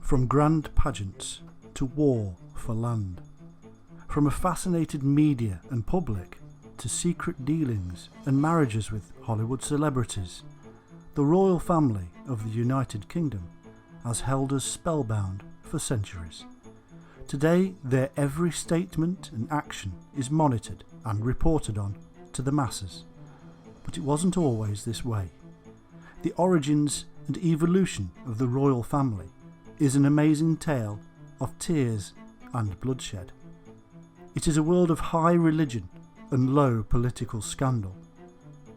From grand pageants to war for land, from a fascinated media and public to secret dealings and marriages with Hollywood celebrities, the royal family of the United Kingdom has held us spellbound for centuries. Today, their every statement and action is monitored and reported on to the masses. But it wasn't always this way. The origins and evolution of the royal family is an amazing tale of tears and bloodshed. It is a world of high religion and low political scandal.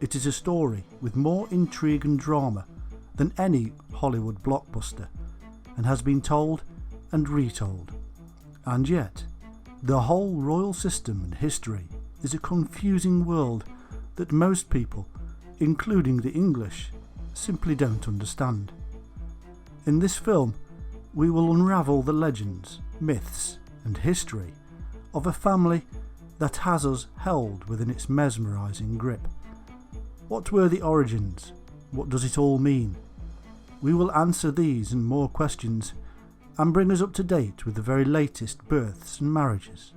It is a story with more intrigue and drama than any Hollywood blockbuster, and has been told and retold. And yet, the whole royal system and history is a confusing world that most people, including the English, simply don't understand. In this film, we will unravel the legends, myths and history of a family that has us held within its mesmerising grip. What were the origins? What does it all mean? We will answer these and more questions and bring us up to date with the very latest births and marriages.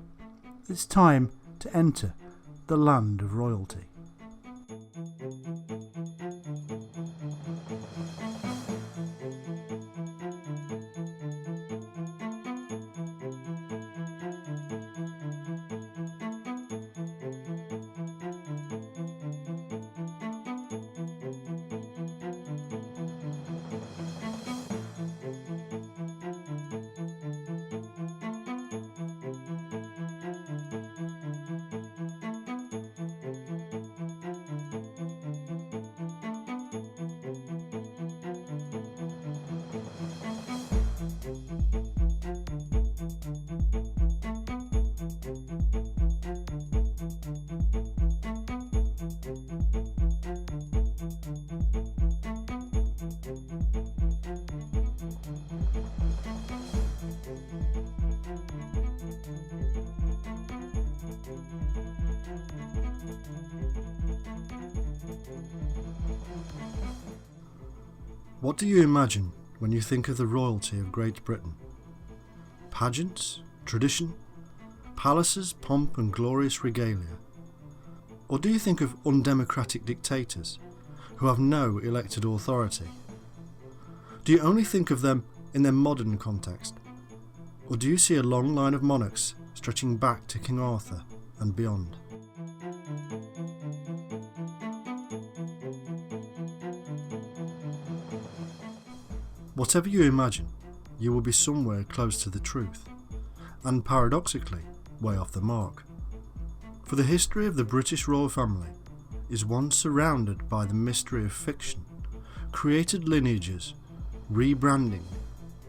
It's time to enter the land of royalty. What do you imagine when you think of the royalty of Great Britain? Pageants, tradition, palaces, pomp and glorious regalia? Or do you think of undemocratic dictators who have no elected authority? Do you only think of them in their modern context? Or do you see a long line of monarchs stretching back to King Arthur and beyond? Whatever you imagine, you will be somewhere close to the truth, and paradoxically, way off the mark. For the history of the British royal family is one surrounded by the mystery of fiction, created lineages, rebranding,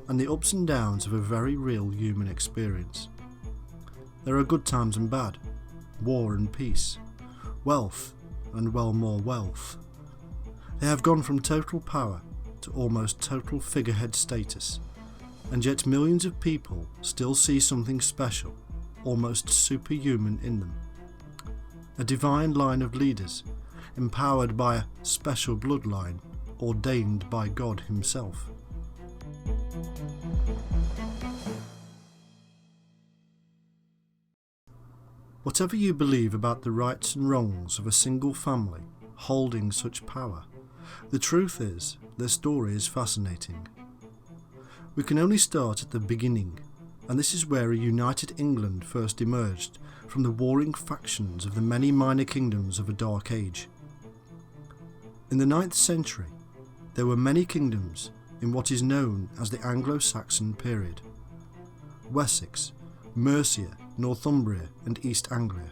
and the ups and downs of a very real human experience. There are good times and bad, war and peace, wealth and well more wealth. They have gone from total power to almost total figurehead status, and yet millions of people still see something special, almost superhuman in them. A divine line of leaders, empowered by a special bloodline ordained by God himself. Whatever you believe about the rights and wrongs of a single family holding such power, the truth is, their story is fascinating. We can only start at the beginning, and this is where a united England first emerged from the warring factions of the many minor kingdoms of a dark age. In the 9th century, there were many kingdoms in what is known as the Anglo-Saxon period: Wessex, Mercia, Northumbria and East Anglia.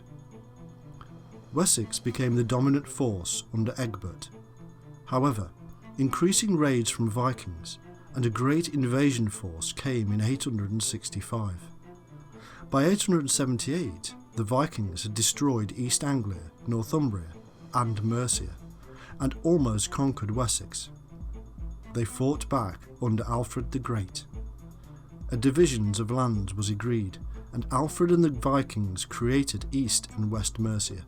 Wessex became the dominant force under Egbert. However, increasing raids from Vikings and a great invasion force came in 865. By 878, the Vikings had destroyed East Anglia, Northumbria and Mercia, and almost conquered Wessex. They fought back under Alfred the Great. A division of lands was agreed, and Alfred and the Vikings created East and West Mercia.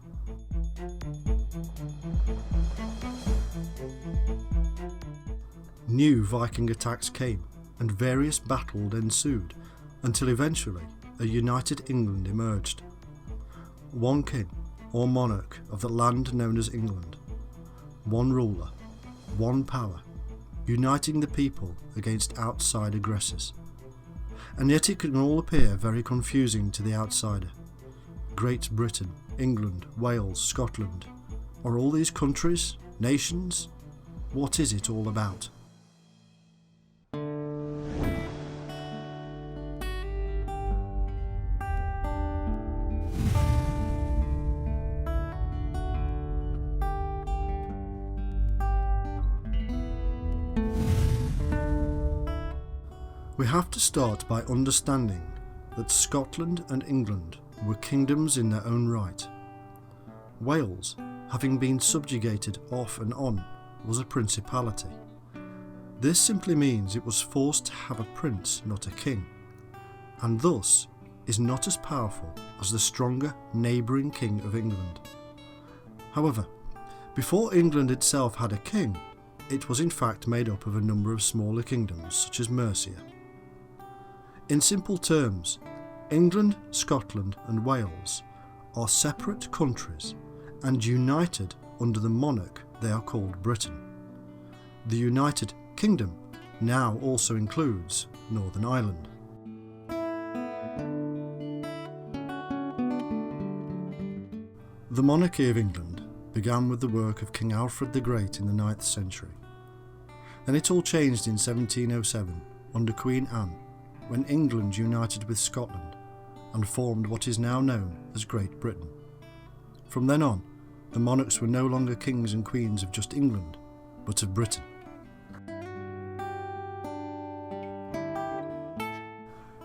new Viking attacks came and various battles ensued until eventually a united England emerged. One king or monarch of the land known as England, one ruler, one power, uniting the people against outside aggressors. And yet it can all appear very confusing to the outsider. Great Britain, England, Wales, Scotland. Are all these countries, nations? What is it all about? We have to start by understanding that Scotland and England were kingdoms in their own right. Wales, having been subjugated off and on, was a principality. This simply means it was forced to have a prince, not a king, and thus is not as powerful as the stronger neighbouring king of England. However, before England itself had a king, it was in fact made up of a number of smaller kingdoms such as Mercia. In simple terms, England, Scotland and Wales are separate countries, and united under the monarch they are called Britain. The United Kingdom now also includes Northern Ireland. The monarchy of England began with the work of King Alfred the Great in the 9th century. Then it all changed in 1707 under Queen Anne, when England united with Scotland and formed what is now known as Great Britain. From then on, the monarchs were no longer kings and queens of just England, but of Britain.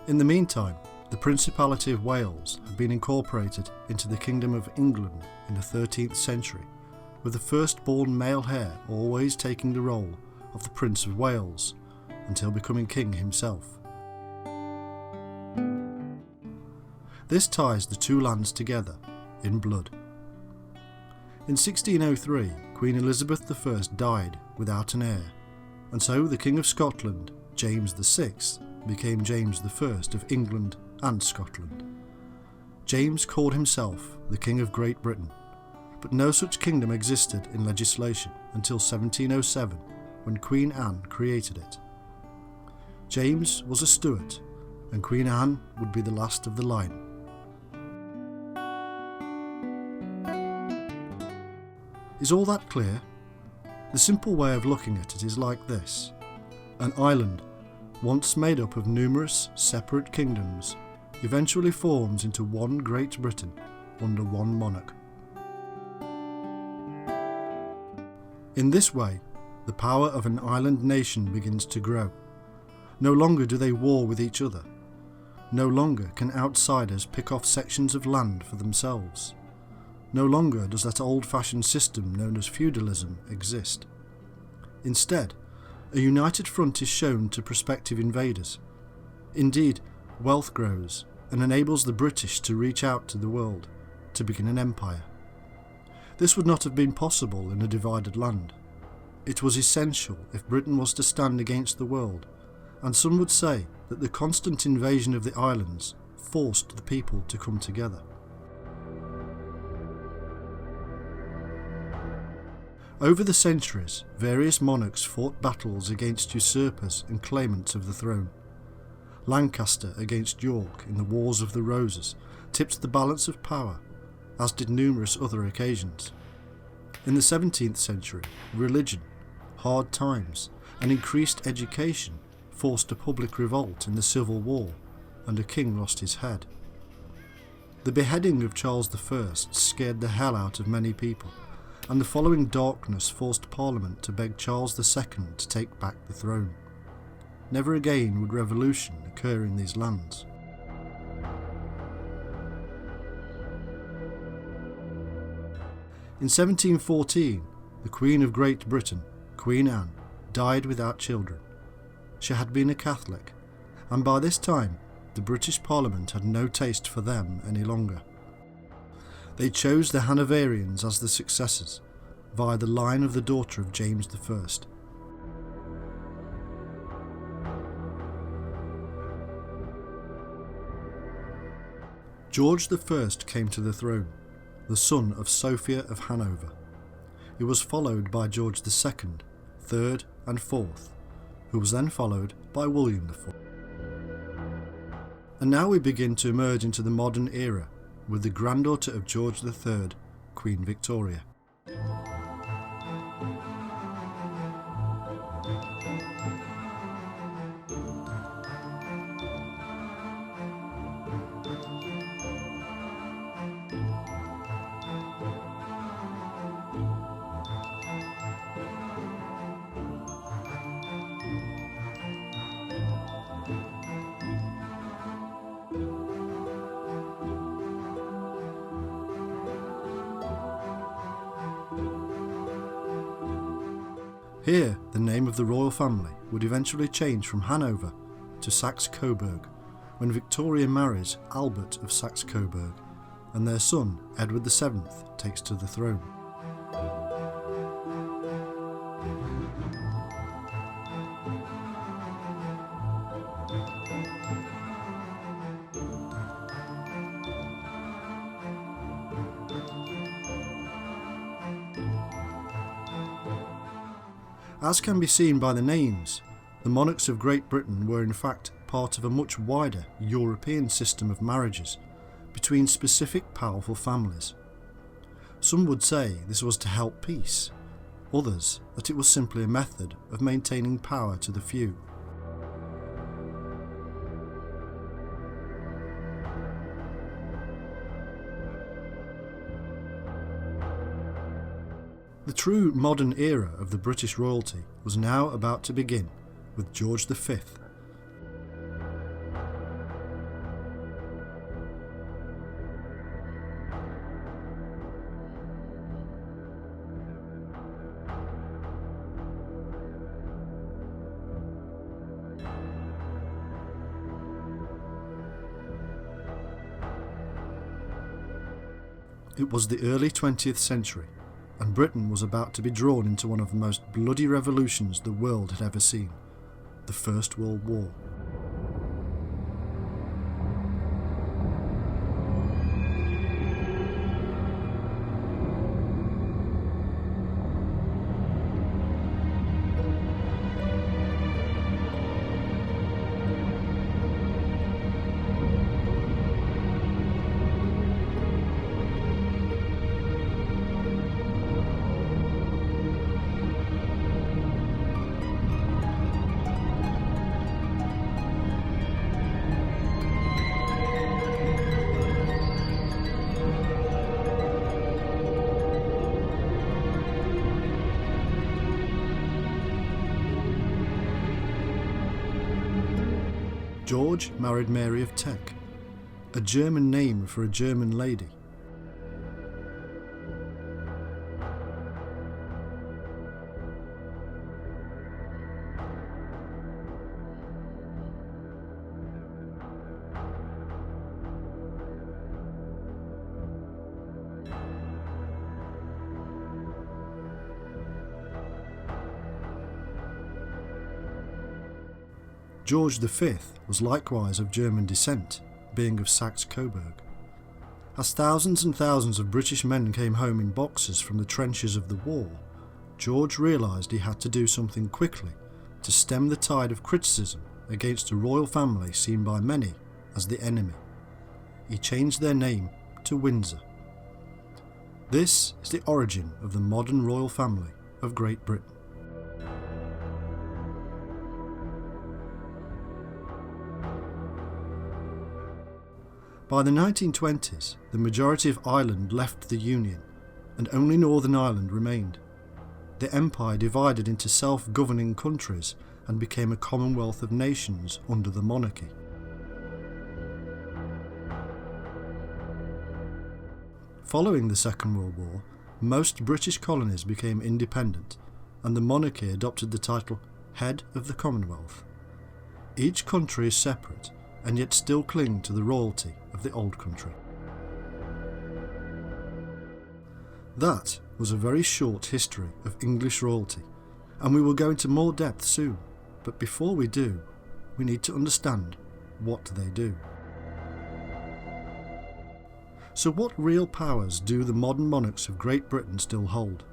In the meantime, the Principality of Wales had been incorporated into the Kingdom of England in the 13th century, with the firstborn male heir always taking the role of the Prince of Wales until becoming king himself. This ties the two lands together in blood. In 1603, Queen Elizabeth I died without an heir, and so the King of Scotland, James VI, became James I of England and Scotland. James called himself the King of Great Britain, but no such kingdom existed in legislation until 1707, when Queen Anne created it. James was a Stuart, and Queen Anne would be the last of the line. Is all that clear? The simple way of looking at it is like this. An island, once made up of numerous separate kingdoms, eventually forms into one Great Britain under one monarch. In this way, the power of an island nation begins to grow. No longer do they war with each other. No longer can outsiders pick off sections of land for themselves. No longer does that old-fashioned system known as feudalism exist. Instead, a united front is shown to prospective invaders. Indeed, wealth grows and enables the British to reach out to the world, to begin an empire. This would not have been possible in a divided land. It was essential if Britain was to stand against the world, and some would say that the constant invasion of the islands forced the people to come together. Over the centuries, various monarchs fought battles against usurpers and claimants of the throne. Lancaster against York in the Wars of the Roses tipped the balance of power, as did numerous other occasions. In the 17th century, religion, hard times, and increased education forced a public revolt in the Civil War, and a king lost his head. The beheading of Charles I scared the hell out of many people, and the following darkness forced Parliament to beg Charles II to take back the throne. Never again would revolution occur in these lands. In 1714, the Queen of Great Britain, Queen Anne, died without children. She had been a Catholic, and by this time the British Parliament had no taste for them any longer. They chose the Hanoverians as the successors, via the line of the daughter of James I. George I came to the throne, the son of Sophia of Hanover. He was followed by George II, III and IV, who was then followed by William IV. And now we begin to emerge into the modern era with the granddaughter of George III, Queen Victoria. Here, the name of the royal family would eventually change from Hanover to Saxe-Coburg when Victoria marries Albert of Saxe-Coburg and their son Edward VII takes to the throne. As can be seen by the names, the monarchs of Great Britain were in fact part of a much wider European system of marriages between specific powerful families. Some would say this was to help peace, others that it was simply a method of maintaining power to the few. The true modern era of the British royalty was now about to begin with George V. It was the early 20th century, and Britain was about to be drawn into one of the most bloody revolutions the world had ever seen, the First World War. George married Mary of Teck, a German name for a German lady. George V was likewise of German descent, being of Saxe-Coburg. As thousands and thousands of British men came home in boxes from the trenches of the war, George realised he had to do something quickly to stem the tide of criticism against a royal family seen by many as the enemy. He changed their name to Windsor. This is the origin of the modern royal family of Great Britain. By the 1920s, the majority of Ireland left the Union, and only Northern Ireland remained. The empire divided into self-governing countries and became a commonwealth of nations under the monarchy. Following the Second World War, most British colonies became independent, and the monarchy adopted the title Head of the Commonwealth. Each country is separate, and yet still cling to the royalty of the old country. That was a very short history of English royalty, and we will go into more depth soon, but before we do, we need to understand what they do. So what real powers do the modern monarchs of Great Britain still hold?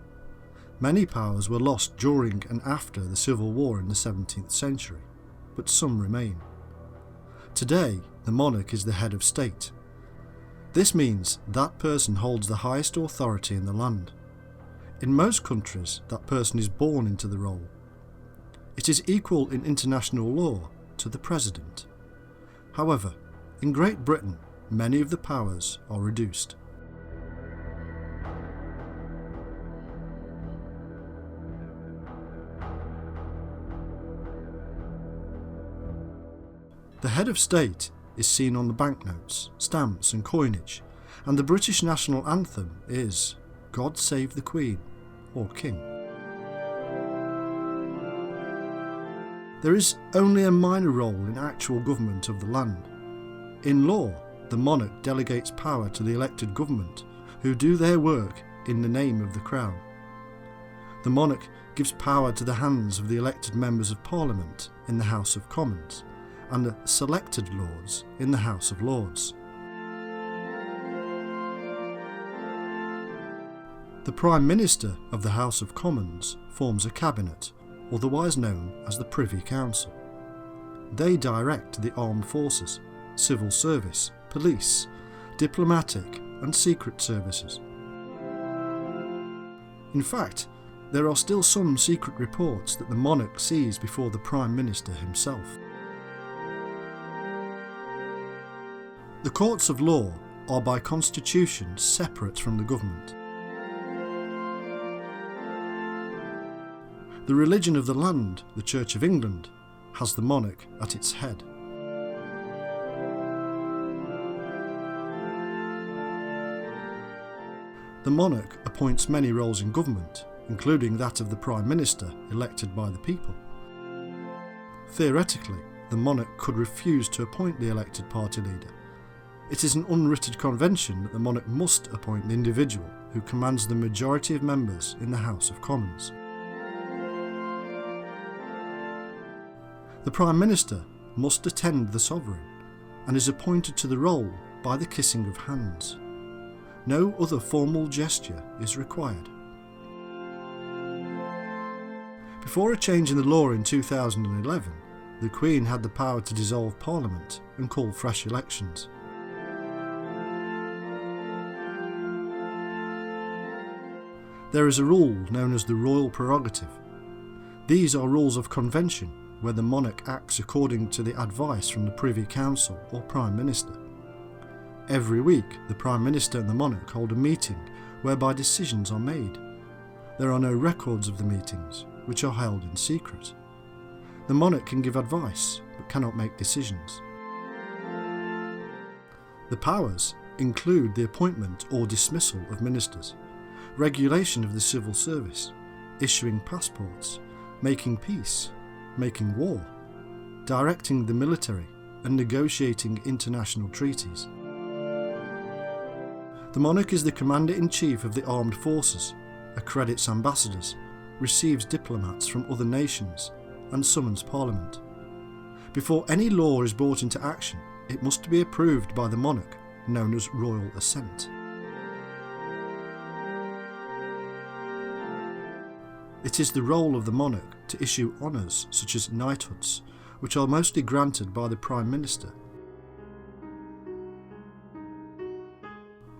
Many powers were lost during and after the Civil War in the 17th century, but some remain. Today, the monarch is the head of state. This means that person holds the highest authority in the land. In most countries, that person is born into the role. It is equal in international law to the president. However, in Great Britain, many of the powers are reduced. The head of state is seen on the banknotes, stamps and coinage, and the British national anthem is God Save the Queen or King. There is only a minor role in actual government of the land. In law, the monarch delegates power to the elected government, who do their work in the name of the Crown. The monarch gives power to the hands of the elected members of Parliament in the House of Commons, and the selected lords in the House of Lords. The Prime Minister of the House of Commons forms a cabinet, otherwise known as the Privy Council. They direct the armed forces, civil service, police, diplomatic and secret services. In fact, there are still some secret reports that the monarch sees before the Prime Minister himself. The courts of law are by constitution separate from the government. The religion of the land, the Church of England, has the monarch at its head. The monarch appoints many roles in government, including that of the Prime Minister elected by the people. Theoretically, the monarch could refuse to appoint the elected party leader. It is an unwritten convention that the monarch must appoint the individual who commands the majority of members in the House of Commons. The Prime Minister must attend the sovereign and is appointed to the role by the kissing of hands. No other formal gesture is required. Before a change in the law in 2011, the Queen had the power to dissolve Parliament and call fresh elections. There is a rule known as the royal prerogative. These are rules of convention where the monarch acts according to the advice from the Privy Council or Prime Minister. Every week, the Prime Minister and the monarch hold a meeting whereby decisions are made. There are no records of the meetings, which are held in secret. The monarch can give advice, but cannot make decisions. The powers include the appointment or dismissal of ministers, regulation of the civil service, issuing passports, making peace, making war, directing the military, and negotiating international treaties. The monarch is the commander-in-chief of the armed forces, accredits ambassadors, receives diplomats from other nations, and summons Parliament. Before any law is brought into action, it must be approved by the monarch, known as royal assent. It is the role of the monarch to issue honours such as knighthoods, which are mostly granted by the Prime Minister.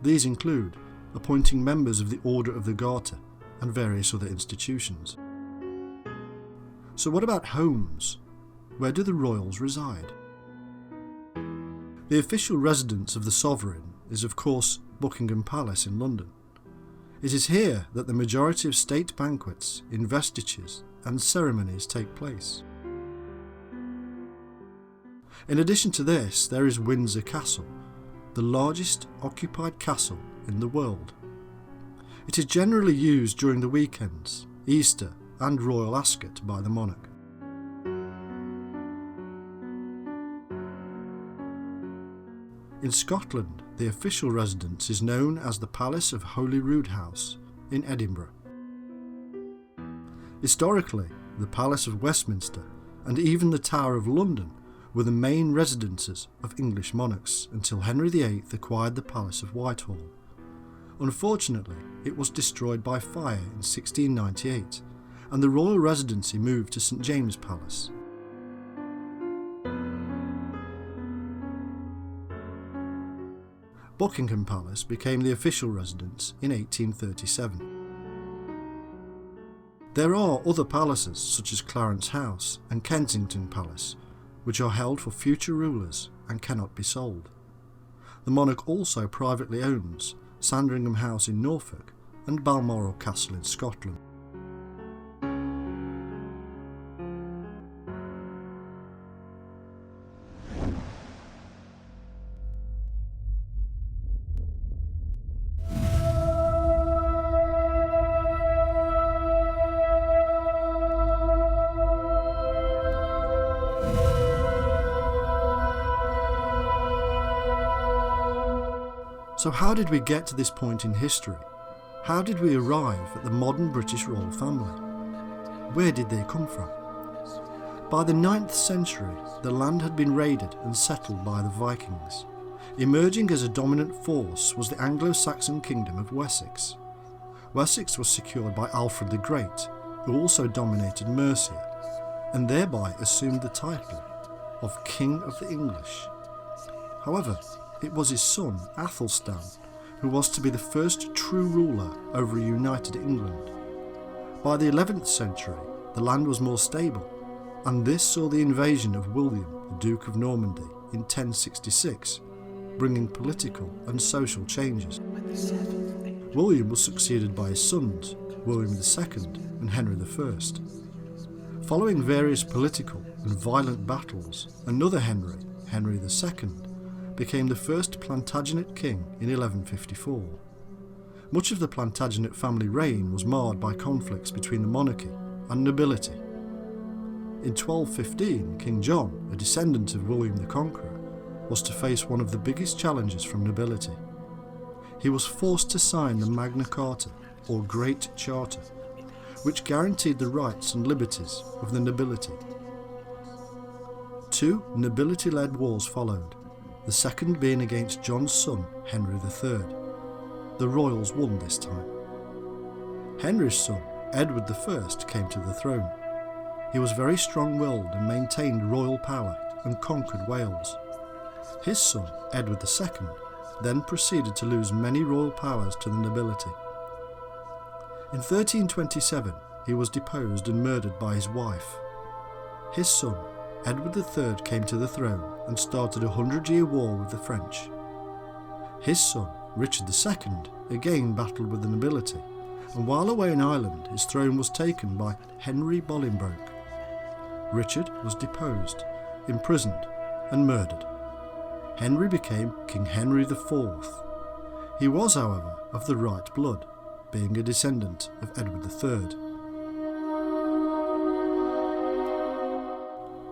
These include appointing members of the Order of the Garter and various other institutions. So what about homes? Where do the royals reside? The official residence of the sovereign is of course Buckingham Palace in London. It is here that the majority of state banquets, investitures and ceremonies take place. In addition to this, there is Windsor Castle, the largest occupied castle in the world. It is generally used during the weekends, Easter and Royal Ascot by the monarch. In Scotland, the official residence is known as the Palace of Holyrood House in Edinburgh. Historically, the Palace of Westminster and even the Tower of London were the main residences of English monarchs until Henry VIII acquired the Palace of Whitehall. Unfortunately, it was destroyed by fire in 1698, and the royal residency moved to St James's Palace. Buckingham Palace became the official residence in 1837. There are other palaces such as Clarence House and Kensington Palace, which are held for future rulers and cannot be sold. The monarch also privately owns Sandringham House in Norfolk and Balmoral Castle in Scotland. So how did we get to this point in history? How did we arrive at the modern British royal family? Where did they come from? By the 9th century, the land had been raided and settled by the Vikings. Emerging as a dominant force was the anglo-saxon kingdom of Wessex. Wessex was secured by Alfred the Great, who also dominated Mercia, and thereby assumed the title of King of the English. However, it was his son, Athelstan, who was to be the first true ruler over a united England. By the 11th century, the land was more stable, and this saw the invasion of William, the Duke of Normandy, in 1066, bringing political and social changes. William was succeeded by his sons, William II and Henry I. Following various political and violent battles, another Henry, Henry II, became the first Plantagenet king in 1154. Much of the Plantagenet family reign was marred by conflicts between the monarchy and nobility. In 1215, King John, a descendant of William the Conqueror, was to face one of the biggest challenges from nobility. He was forced to sign the Magna Carta, or Great Charter, which guaranteed the rights and liberties of the nobility. Two nobility-led wars followed, the second being against John's son, Henry III. The royals won this time. Henry's son, Edward I, came to the throne. He was very strong-willed and maintained royal power and conquered Wales. His son, Edward II, then proceeded to lose many royal powers to the nobility. In 1327, he was deposed and murdered by his wife. His son, Edward III, came to the throne and started a 100-year war with the French. His son, Richard II, again battled with the nobility, and while away in Ireland, his throne was taken by Henry Bolingbroke. Richard was deposed, imprisoned, and murdered. Henry became King Henry IV. He was, however, of the right blood, being a descendant of Edward III.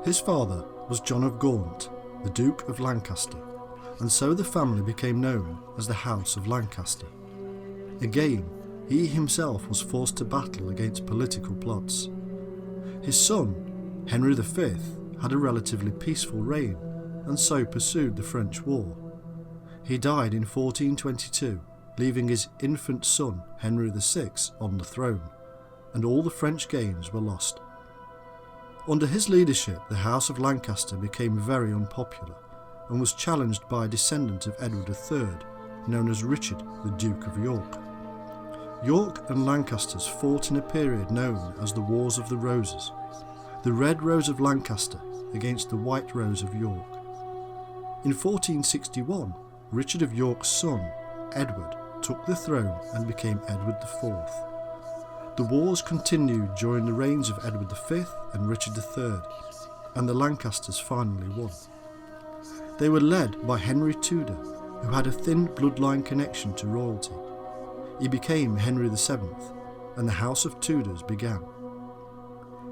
His father was John of Gaunt, the Duke of Lancaster, and so the family became known as the House of Lancaster. Again, he himself was forced to battle against political plots. His son, Henry V, had a relatively peaceful reign, and so pursued the French war. He died in 1422, leaving his infant son, Henry VI, on the throne, and all the French gains were lost. Under his leadership, the House of Lancaster became very unpopular and was challenged by a descendant of Edward III, known as Richard, the Duke of York. York and Lancasters fought in a period known as the Wars of the Roses, the Red Rose of Lancaster against the White Rose of York. In 1461, Richard of York's son, Edward, took the throne and became Edward IV. The wars continued during the reigns of Edward V and Richard III, and the Lancasters finally won. They were led by Henry Tudor, who had a thin bloodline connection to royalty. He became Henry VII, and the House of Tudors began.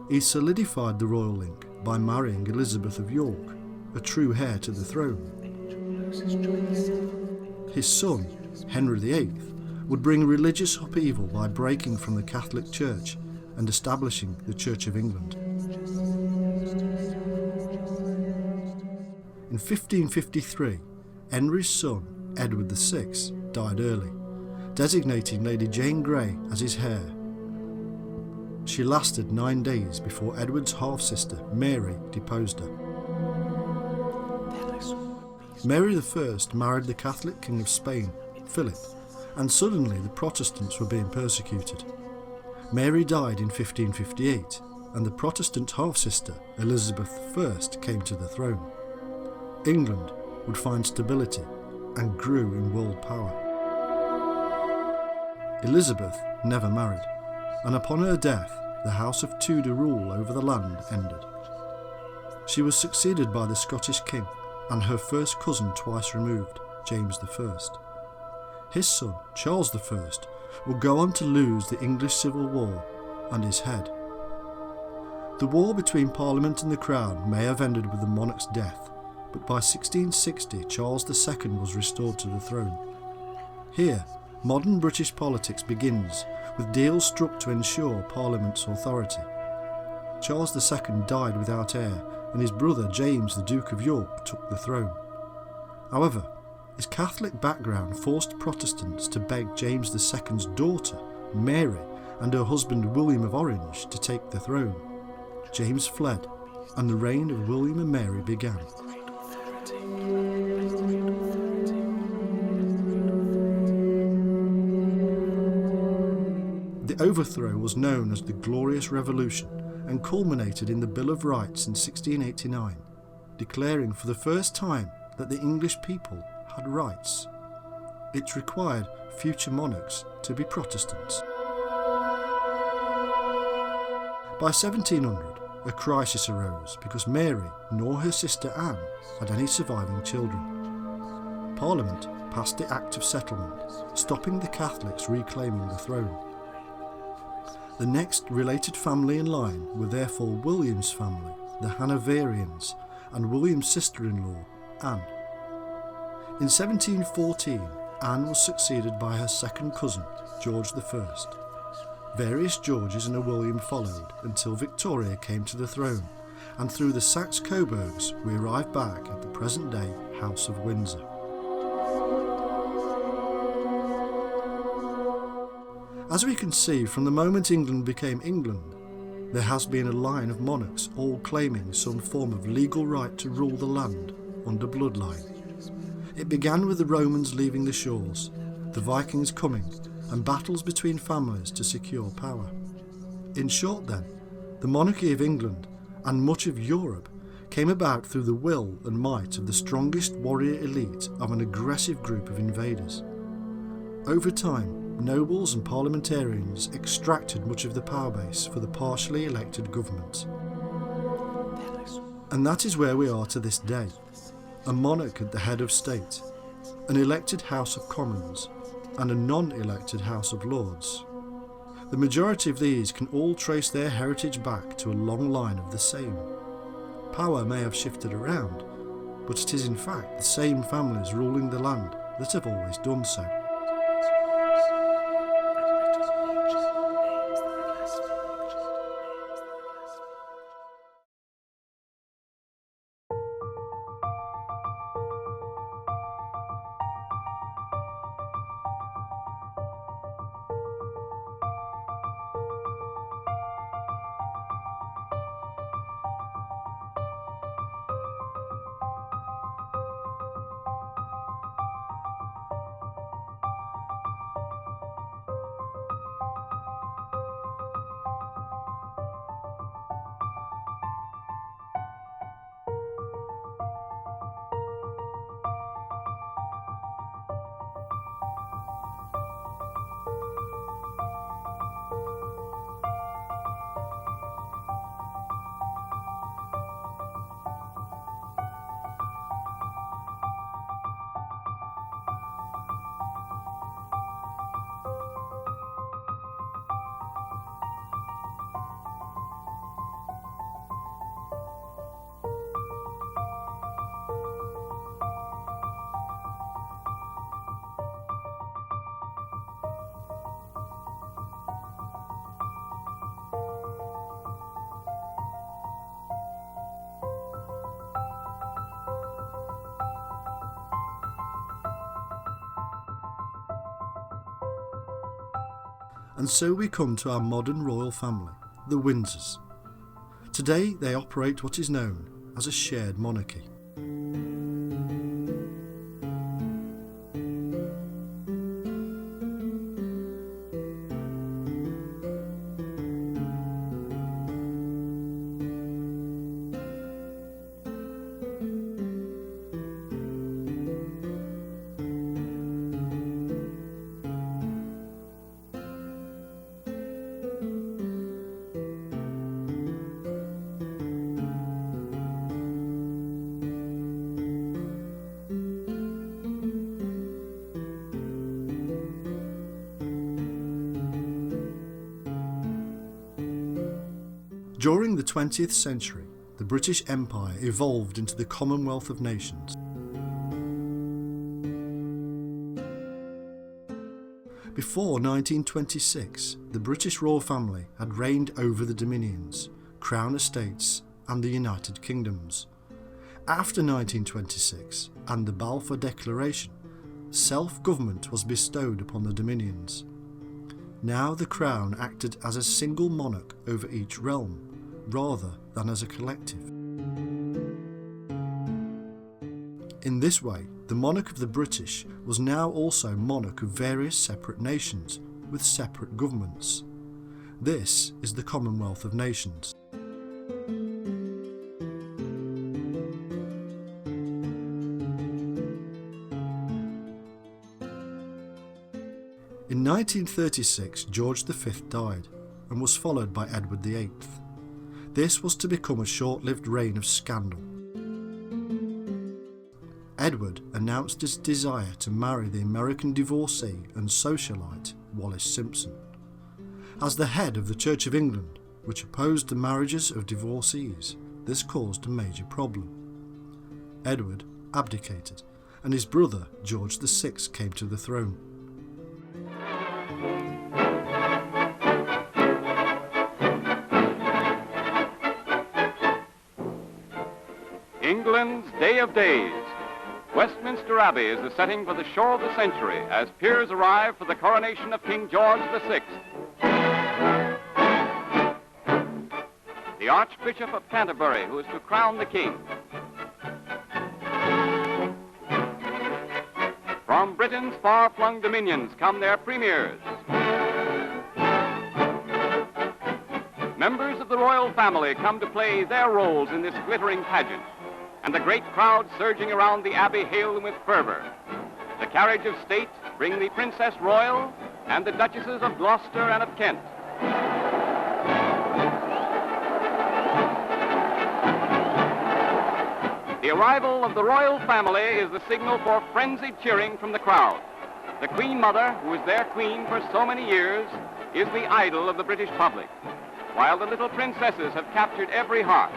He solidified the royal link by marrying Elizabeth of York, a true heir to the throne. His son, Henry VIII, would bring religious upheaval by breaking from the Catholic Church and establishing the Church of England. In 1553, Henry's son, Edward VI, died early, designating Lady Jane Grey as his heir. She lasted 9 days before Edward's half-sister, Mary, deposed her. Mary I married the Catholic King of Spain, Philip, and suddenly the Protestants were being persecuted. Mary died in 1558, and the Protestant half-sister, Elizabeth I, came to the throne. England would find stability and grew in world power. Elizabeth never married, and upon her death, the House of Tudor rule over the land ended. She was succeeded by the Scottish king and her first cousin twice removed, James I. His son, Charles I, would go on to lose the English Civil War and his head. The war between Parliament and the Crown may have ended with the monarch's death, but by 1660 Charles II was restored to the throne. Here, modern British politics begins, with deals struck to ensure Parliament's authority. Charles II died without heir, and his brother James, the Duke of York, took the throne. However, his Catholic background forced Protestants to beg James II's daughter, Mary, and her husband William of Orange to take the throne. James fled, and the reign of William and Mary began. The overthrow was known as the Glorious Revolution and culminated in the Bill of Rights in 1689, declaring for the first time that the English people had rights. It required future monarchs to be Protestants. By 1700, a crisis arose because Mary nor her sister Anne had any surviving children. Parliament passed the Act of Settlement, stopping the Catholics reclaiming the throne. The next related family in line were therefore William's family, the Hanoverians, and William's sister-in-law, Anne. In 1714, Anne was succeeded by her second cousin, George I. Various Georges and a William followed until Victoria came to the throne, and through the Saxe-Coburgs we arrive back at the present-day House of Windsor. As we can see, from the moment England became England, there has been a line of monarchs all claiming some form of legal right to rule the land under bloodline. It began with the Romans leaving the shores, the Vikings coming, and battles between families to secure power. In short then, the monarchy of England and much of Europe came about through the will and might of the strongest warrior elite of an aggressive group of invaders. Over time, nobles and parliamentarians extracted much of the power base for the partially elected government. And that is where we are to this day, a monarch at the head of state, an elected House of Commons, and a non-elected House of Lords. The majority of these can all trace their heritage back to a long line of the same. Power may have shifted around, but it is in fact the same families ruling the land that have always done so. And so we come to our modern royal family, the Windsors. Today they operate what is known as a shared monarchy. During the 20th century, the British Empire evolved into the Commonwealth of Nations. Before 1926, the British royal family had reigned over the Dominions, Crown Estates and the United Kingdoms. After 1926 and the Balfour Declaration, self-government was bestowed upon the Dominions. Now the Crown acted as a single monarch over each realm, rather than as a collective. In this way, the monarch of the British was now also monarch of various separate nations with separate governments. This is the Commonwealth of Nations. In 1936, George V died and was followed by Edward VIII. This was to become a short-lived reign of scandal. Edward announced his desire to marry the American divorcee and socialite Wallis Simpson. As the head of the Church of England, which opposed the marriages of divorcees, this caused a major problem. Edward abdicated, and his brother George VI came to the throne. England's Day of Days. Westminster Abbey is the setting for the show of the century as peers arrive for the coronation of King George VI. The Archbishop of Canterbury, who is to crown the king. From Britain's far-flung dominions come their premiers. Members of the royal family come to play their roles in this glittering pageant, and the great crowd surging around the Abbey hail them with fervour. The carriage of state bring the Princess Royal and the Duchesses of Gloucester and of Kent. The arrival of the royal family is the signal for frenzied cheering from the crowd. The Queen Mother, who is their queen for so many years, is the idol of the British public, while the little princesses have captured every heart.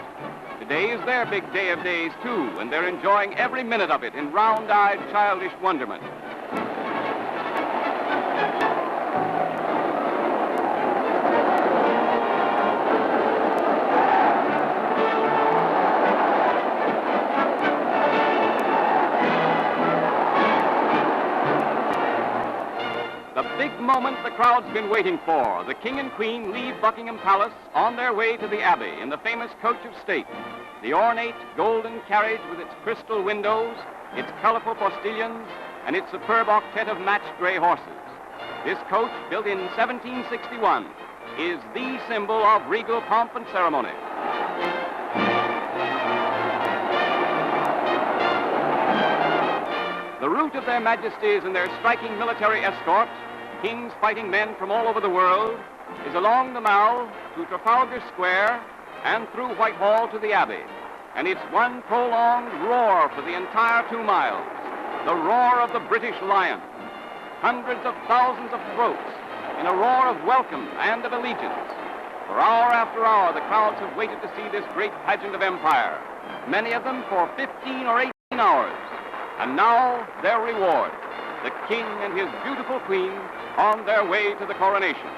Today is their big day of days, too, and they're enjoying every minute of it in round-eyed, childish wonderment. The big moment the crowd's been waiting for. The King and Queen leave Buckingham Palace on their way to the Abbey in the famous coach of state. The ornate golden carriage with its crystal windows, its colorful postilions, and its superb octet of matched gray horses. This coach, built in 1761, is the symbol of regal pomp and ceremony. The route of their majesties and their striking military escort, kings fighting men from all over the world, is along the Mall to Trafalgar Square and through Whitehall to the Abbey. And it's one prolonged roar for the entire 2 miles, the roar of the British lion. Hundreds of thousands of throats in a roar of welcome and of allegiance. For hour after hour, the crowds have waited to see this great pageant of empire, many of them for 15 or 18 hours. And now, their reward, the king and his beautiful queen on their way to the coronation.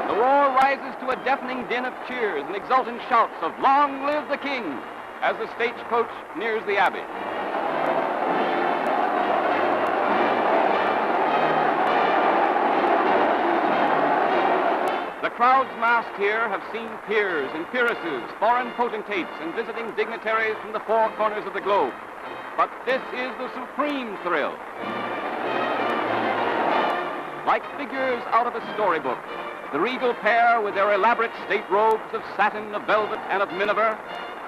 The roar rises to a deafening din of cheers and exultant shouts of "Long live the king!" as the stagecoach nears the Abbey. crowds massed here have seen peers and peeresses, foreign potentates, and visiting dignitaries from the four corners of the globe. But this is the supreme thrill. Like figures out of a storybook, the regal pair, with their elaborate state robes of satin, of velvet, and of miniver,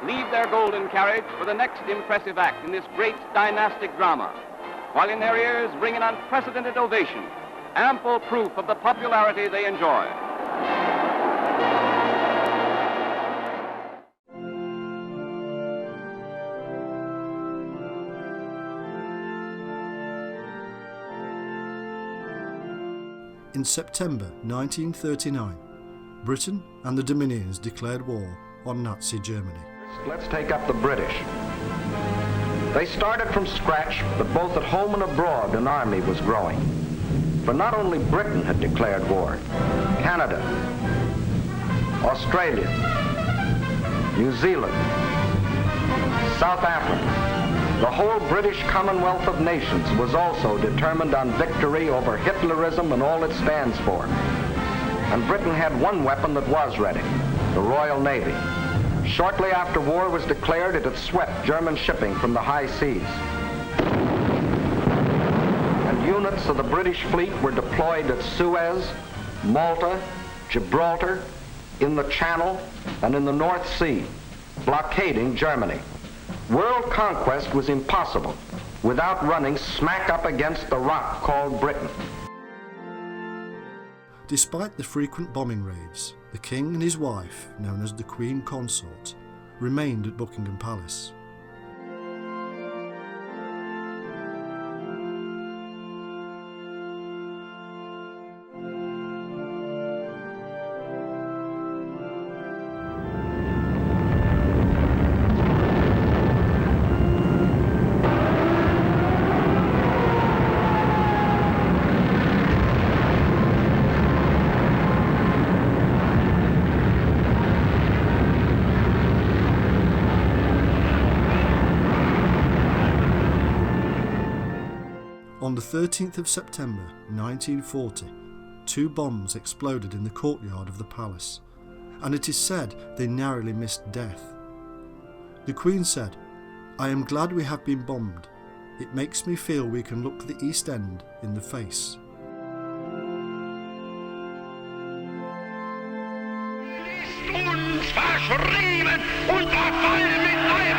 leave their golden carriage for the next impressive act in this great dynastic drama, while in their ears ring an unprecedented ovation, ample proof of the popularity they enjoy. In September 1939, Britain and the Dominions declared war on Nazi Germany. Let's take up the British. They started from scratch, but both at home and abroad an army was growing. For not only Britain had declared war, Canada, Australia, New Zealand, South Africa, the whole British Commonwealth of Nations was also determined on victory over Hitlerism and all it stands for. And Britain had one weapon that was ready, the Royal Navy. Shortly after war was declared, it had swept German shipping from the high seas. And units of the British fleet were deployed at Suez, Malta, Gibraltar, in the Channel, and in the North Sea, blockading Germany. World conquest was impossible without running smack up against the rock called Britain. Despite the frequent bombing raids, the king and his wife, known as the Queen Consort, remained at Buckingham Palace. On the 13th of September 1940, 2 bombs exploded in the courtyard of the palace, and it is said they narrowly missed death. The Queen said, "I am glad we have been bombed. It makes me feel we can look the East End in the face." Uns verschrieben und verfallen mit Leib.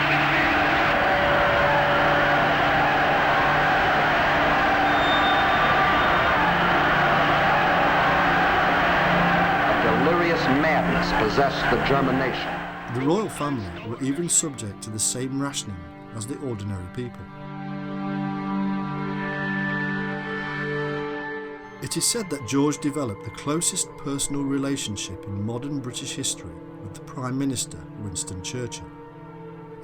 Delirious madness possessed the German nation. The royal family were even subject to the same rationing as the ordinary people. It is said that George developed the closest personal relationship in modern British history with the Prime Minister, Winston Churchill.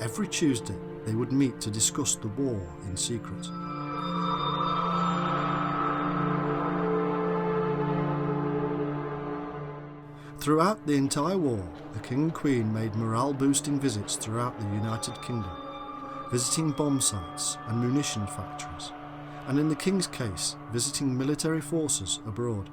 Every Tuesday they would meet to discuss the war in secret. Throughout the entire war, the King and Queen made morale-boosting visits throughout the United Kingdom, visiting bomb sites and munition factories, and in the King's case, visiting military forces abroad.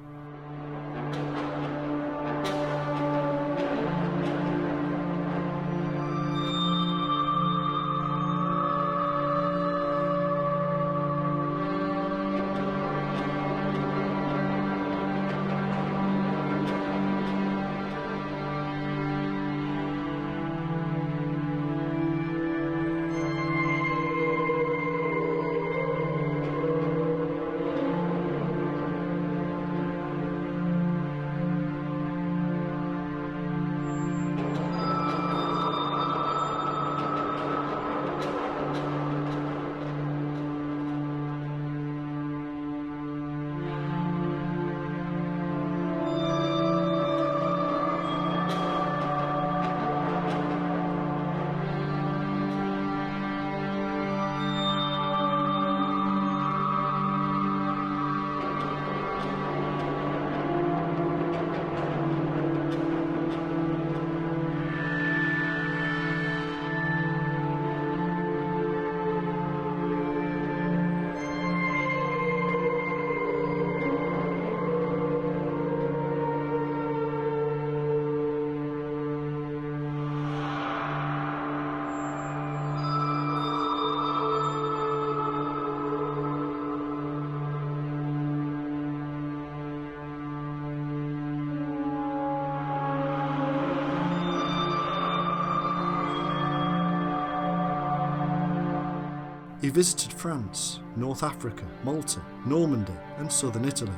She visited France, North Africa, Malta, Normandy and southern Italy.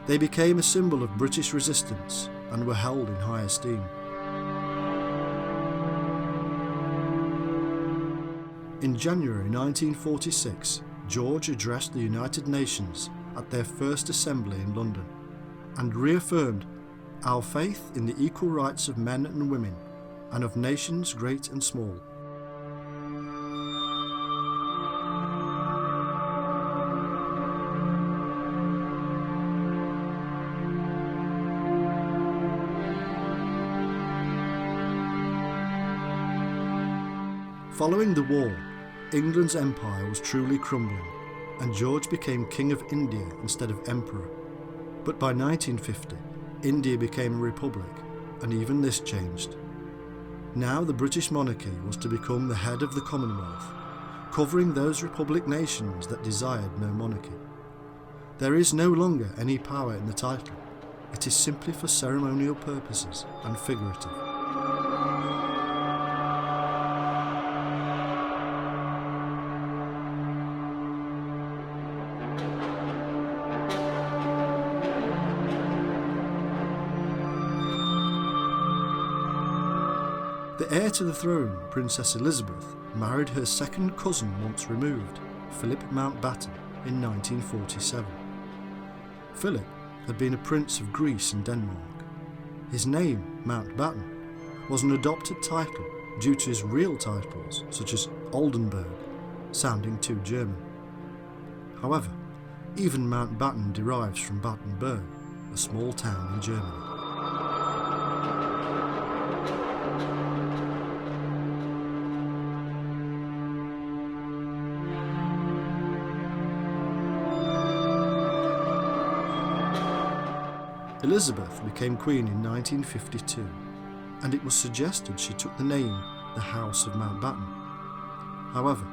They became a symbol of British resistance and were held in high esteem. In January 1946, George addressed the United Nations at their first assembly in London and reaffirmed our faith in the equal rights of men and women and of nations great and small. Following the war, England's empire was truly crumbling, and George became King of India instead of Emperor. But by 1950, India became a republic, and even this changed. Now the British monarchy was to become the head of the Commonwealth, covering those republic nations that desired no monarchy. There is no longer any power in the title. It is simply for ceremonial purposes and figurative. The heir to the throne, Princess Elizabeth, married her second cousin once removed, Philip Mountbatten, in 1947. Philip had been a prince of Greece and Denmark. His name, Mountbatten, was an adopted title due to his real titles, such as Oldenburg, sounding too German. However, even Mountbatten derives from Battenberg, a small town in Germany. Elizabeth became Queen in 1952, and it was suggested she took the name the House of Mountbatten. However,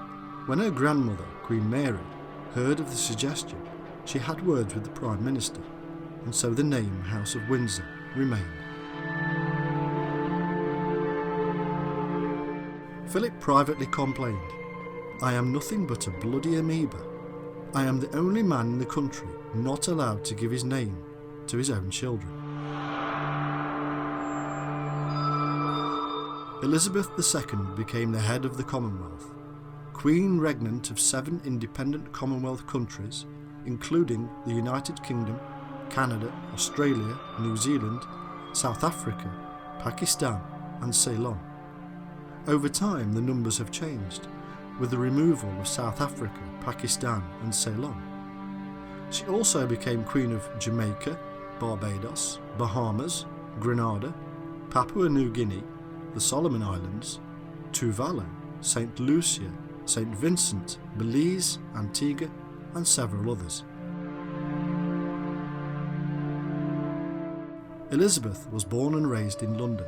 when her grandmother, Queen Mary, heard of the suggestion, she had words with the Prime Minister, and so the name House of Windsor remained. Philip privately complained, "I am nothing but a bloody amoeba. I am the only man in the country not allowed to give his name to his own children." Elizabeth II became the head of the Commonwealth, Queen Regnant of 7 independent Commonwealth countries, including the United Kingdom, Canada, Australia, New Zealand, South Africa, Pakistan and Ceylon. Over time the numbers have changed, with the removal of South Africa, Pakistan and Ceylon. She also became Queen of Jamaica, Barbados, Bahamas, Grenada, Papua New Guinea, the Solomon Islands, Tuvalu, St. Lucia, St. Vincent, Belize, Antigua, and several others. Elizabeth was born and raised in London.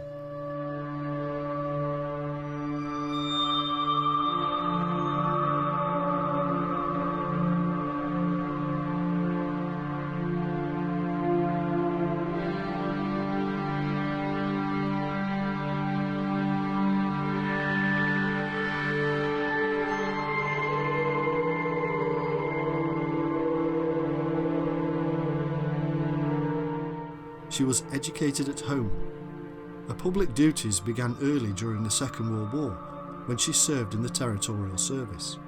She was educated at home. Her public duties began early during the Second World War, when she served in the territorial service.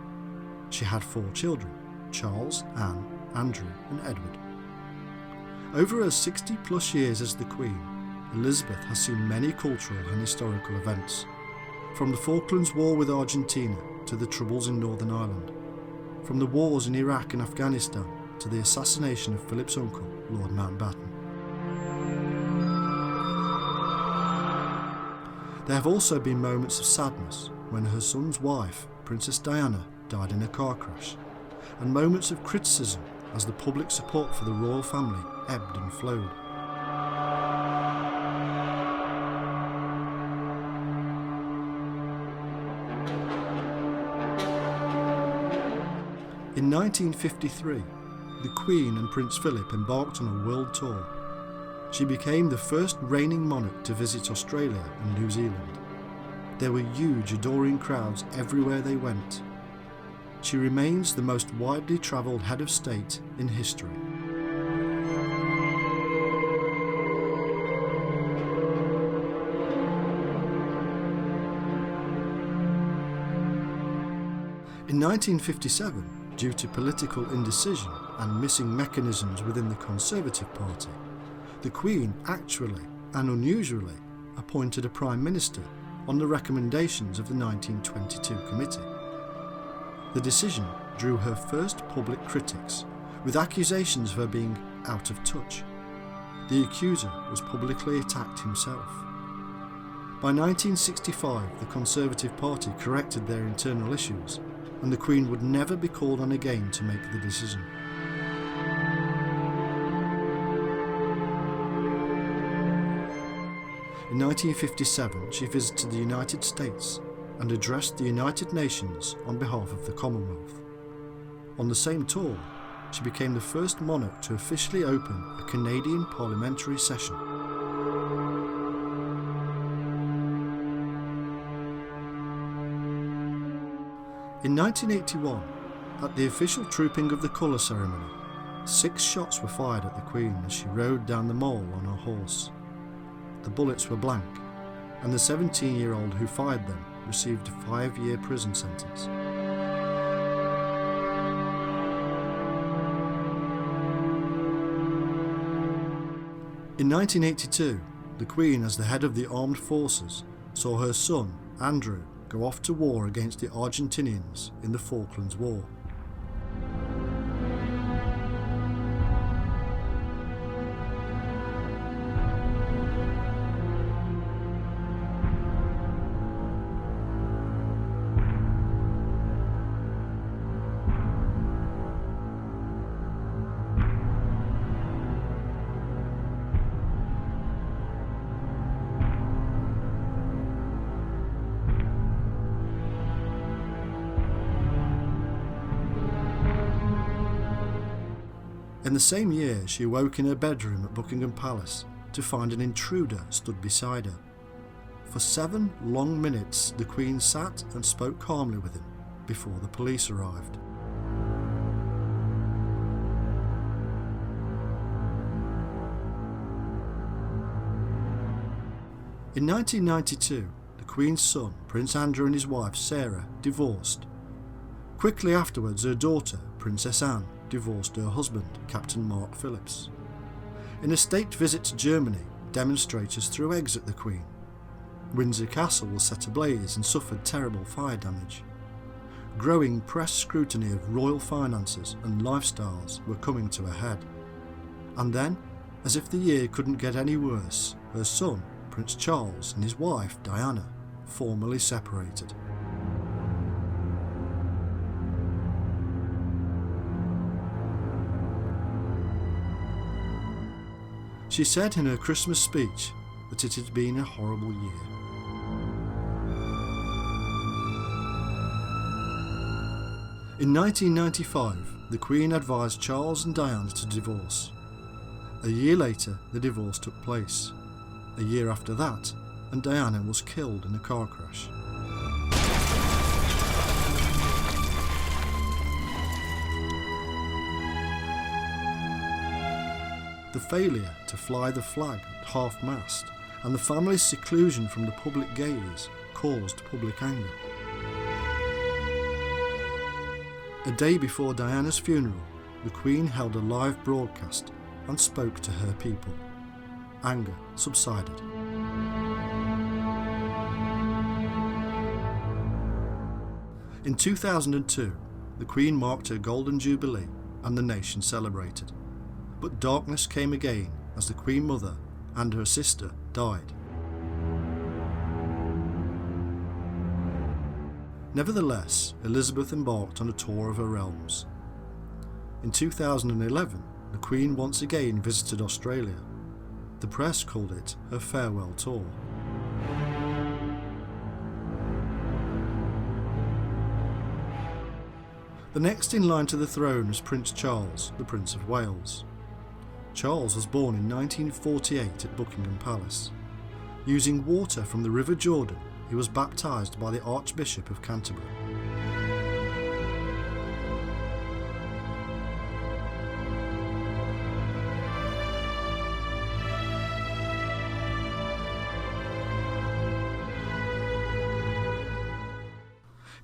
She had 4 children, Charles, Anne, Andrew and Edward. Over her 60+ years as the Queen, Elizabeth has seen many cultural and historical events, from the Falklands War with Argentina to the Troubles in Northern Ireland, from the wars in Iraq and Afghanistan to the assassination of Philip's uncle, Lord Mountbatten. There have also been moments of sadness when her son's wife, Princess Diana, died in a car crash, and moments of criticism as the public support for the royal family ebbed and flowed. In 1953, the Queen and Prince Philip embarked on a world tour. She became the first reigning monarch to visit Australia and New Zealand. There were huge adoring crowds everywhere they went. she remains the most widely travelled head of state in history. In 1957, due to political indecision and missing mechanisms within the Conservative Party, the Queen actually and unusually appointed a Prime Minister on the recommendations of the 1922 committee. The decision drew her first public critics, with accusations of her being out of touch. The accuser was publicly attacked himself. By 1965, the Conservative Party corrected their internal issues, and the Queen would never be called on again to make the decision. In 1957, she visited the United States and addressed the United Nations on behalf of the Commonwealth. On the same tour, she became the first monarch to officially open a Canadian parliamentary session. In 1981, at the official trooping of the colour ceremony, 6 shots were fired at the Queen as she rode down the Mall on her horse. The bullets were blank, and the 17-year-old who fired them received a 5-year prison sentence. In 1982, the Queen, as the head of the armed forces, saw her son, Andrew, go off to war against the Argentinians in the Falklands War. In the same year, she awoke in her bedroom at Buckingham Palace to find an intruder stood beside her. For 7 long minutes, the Queen sat and spoke calmly with him before the police arrived. In 1992, the Queen's son, Prince Andrew, and his wife Sarah divorced. Quickly afterwards, her daughter, Princess Anne, divorced her husband, Captain Mark Phillips. In a state visit to Germany, demonstrators threw eggs at the Queen. Windsor Castle was set ablaze and suffered terrible fire damage. Growing press scrutiny of royal finances and lifestyles were coming to a head. And then, as if the year couldn't get any worse, her son, Prince Charles, and his wife, Diana, formally separated. She said in her Christmas speech that it had been a horrible year. In 1995, the Queen advised Charles and Diana to divorce. A year later, the divorce took place. A year after that, and Diana was killed in a car crash. The failure to fly the flag at half-mast and the family's seclusion from the public gaze caused public anger. A day before Diana's funeral, the Queen held a live broadcast and spoke to her people. Anger subsided. In 2002, the Queen marked her Golden Jubilee and the nation celebrated. But darkness came again as the Queen Mother and her sister died. Nevertheless, Elizabeth embarked on a tour of her realms. In 2011, the Queen once again visited Australia. The press called it her farewell tour. The next in line to the throne was Prince Charles, the Prince of Wales. Charles was born in 1948 at Buckingham Palace. Using water from the River Jordan, he was baptised by the Archbishop of Canterbury.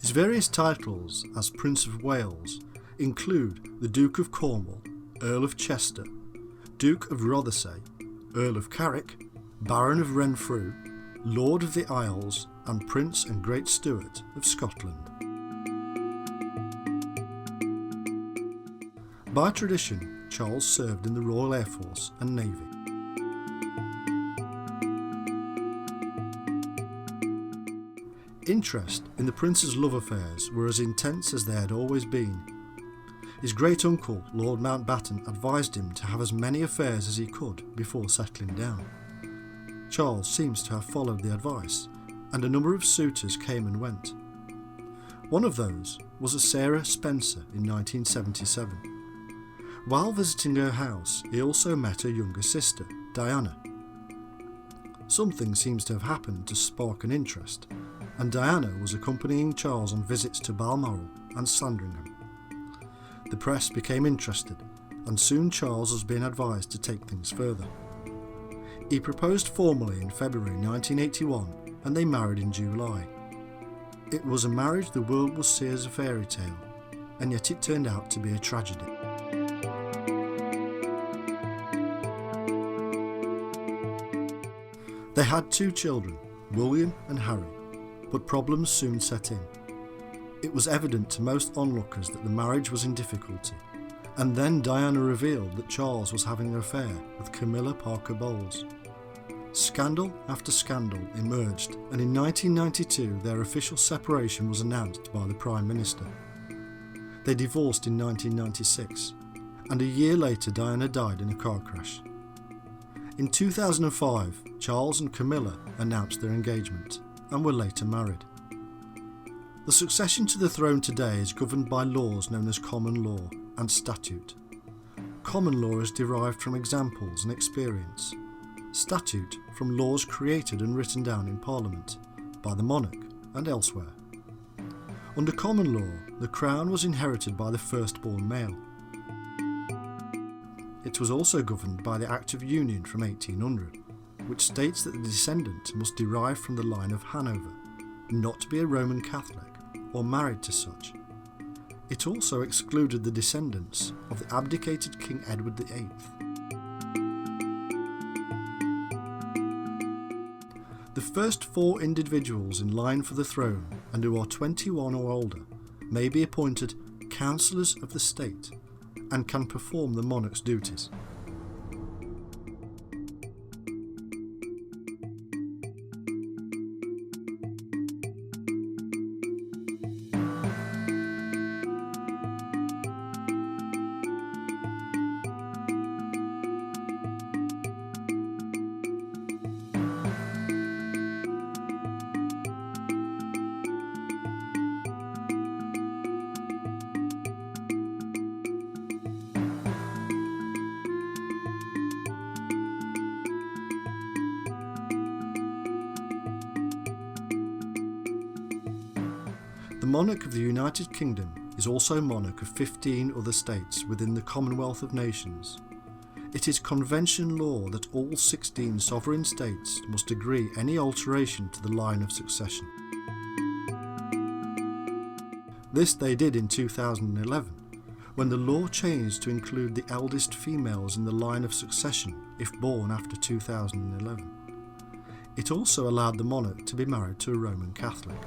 His various titles as Prince of Wales include the Duke of Cornwall, Earl of Chester, Duke of Rothesay, Earl of Carrick, Baron of Renfrew, Lord of the Isles, and Prince and Great Steward of Scotland. By tradition, Charles served in the Royal Air Force and Navy. Interest in the Prince's love affairs were as intense as they had always been. His great-uncle, Lord Mountbatten, advised him to have as many affairs as he could before settling down. Charles seems to have followed the advice, and a number of suitors came and went. One of those was a Sarah Spencer in 1977. While visiting her house, he also met her younger sister, Diana. Something seems to have happened to spark an interest, and Diana was accompanying Charles on visits to Balmoral and Sandringham. The press became interested, and soon Charles was being advised to take things further. He proposed formally in February 1981, and they married in July. It was a marriage the world will see as a fairy tale, and yet it turned out to be a tragedy. They had 2 children, William and Harry, but problems soon set in. It was evident to most onlookers that the marriage was in difficulty, and then Diana revealed that Charles was having an affair with Camilla Parker Bowles. Scandal after scandal emerged, and in 1992 their official separation was announced by the Prime Minister. They divorced in 1996, and a year later Diana died in a car crash. In 2005, Charles and Camilla announced their engagement and were later married. The succession to the throne today is governed by laws known as common law and statute. Common law is derived from examples and experience. Statute from laws created and written down in Parliament, by the monarch and elsewhere. Under common law, the crown was inherited by the firstborn male. It was also governed by the Act of Union from 1800, which states that the descendant must derive from the line of Hanover, not be a Roman Catholic or married to such. It also excluded the descendants of the abdicated King Edward VIII. The first 4 individuals in line for the throne and who are 21 or older may be appointed councillors of the state and can perform the monarch's duties. The monarch of the United Kingdom is also monarch of 15 other states within the Commonwealth of Nations. It is convention law that all 16 sovereign states must agree any alteration to the line of succession. This they did in 2011, when the law changed to include the eldest females in the line of succession if born after 2011. It also allowed the monarch to be married to a Roman Catholic.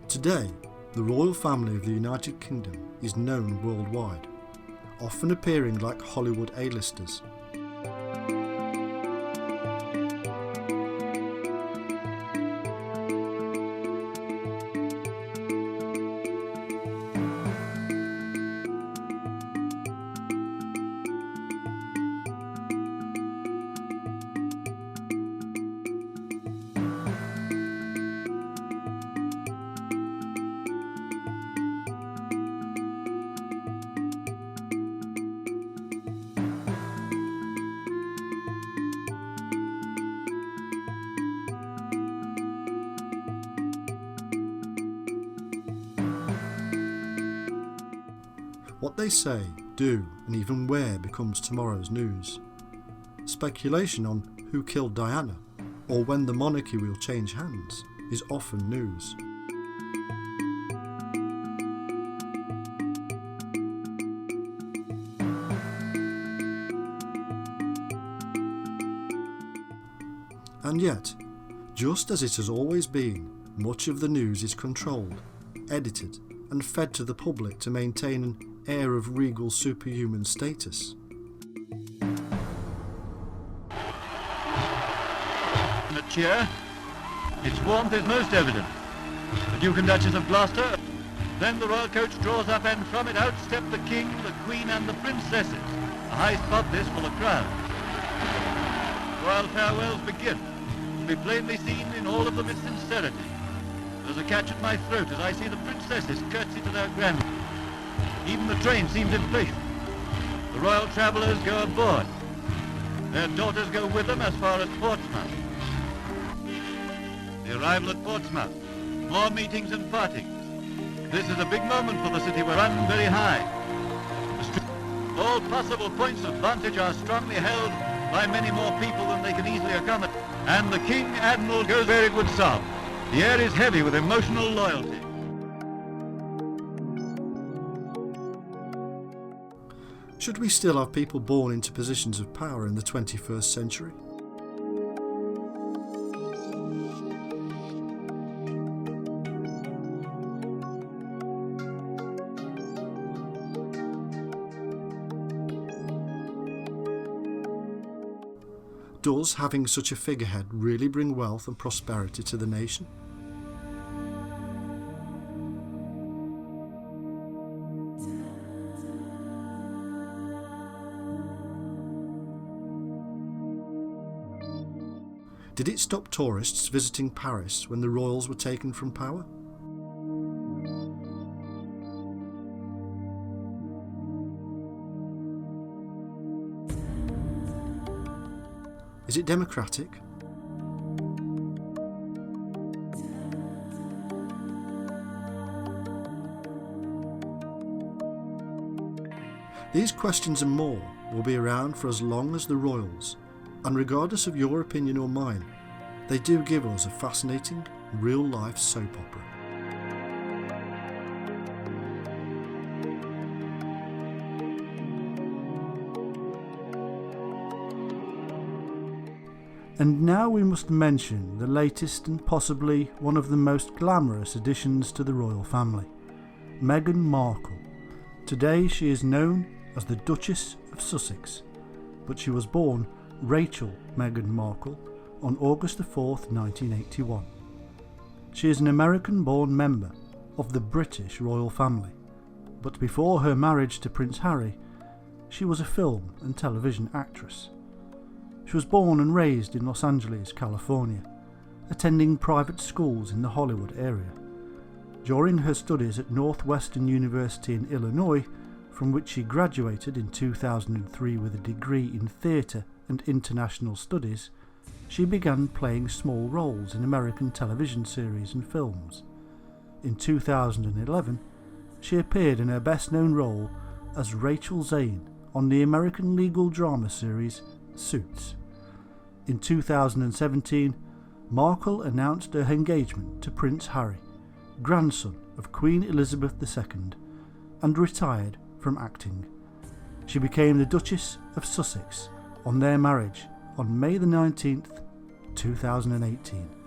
Today, the royal family of the United Kingdom is known worldwide, often appearing like Hollywood A-listers. What they say, do, and even where becomes tomorrow's news. Speculation on who killed Diana, or when the monarchy will change hands, is often news. And yet, just as it has always been, much of the news is controlled, edited, and fed to the public to maintain an air of regal superhuman status. The cheer. Its warmth is most evident. The Duke and Duchess of Gloucester. Then the royal coach draws up, and from it out step the King, the Queen, and the princesses. A high spot this for the crowd. Royal farewells begin. To be plainly seen in all of them its sincerity. There's a catch at my throat as I see the princesses curtsy to their grandmother. Even the train seems impatient. The royal travellers go aboard. Their daughters go with them as far as Portsmouth. The arrival at Portsmouth. More meetings and partings. This is a big moment for the city. We're run very high. All possible points of vantage are strongly held by many more people than they can easily accommodate. And the King Admiral goes very good sob. The air is heavy with emotional loyalty. Should we still have people born into positions of power in the 21st century? Does having such a figurehead really bring wealth and prosperity to the nation? Did it stop tourists visiting Paris when the royals were taken from power? Is it democratic? These questions and more will be around for as long as the royals, and regardless of your opinion or mine, they do give us a fascinating, real-life soap opera. And now we must mention the latest and possibly one of the most glamorous additions to the royal family, Meghan Markle. Today she is known as the Duchess of Sussex, but she was born Rachel Meghan Markle on August 4th, 1981. She is an American-born member of the British royal family, but before her marriage to Prince Harry, she was a film and television actress. She was born and raised in Los Angeles, California, attending private schools in the Hollywood area. During her studies at Northwestern University in Illinois, from which she graduated in 2003 with a degree in theatre and international studies, she began playing small roles in American television series and films. In 2011, she appeared in her best-known role as Rachel Zane on the American legal drama series Suits. In 2017, Markle announced her engagement to Prince Harry, grandson of Queen Elizabeth II, and retired from acting. She became the Duchess of Sussex on their marriage on May the 19th, 2018.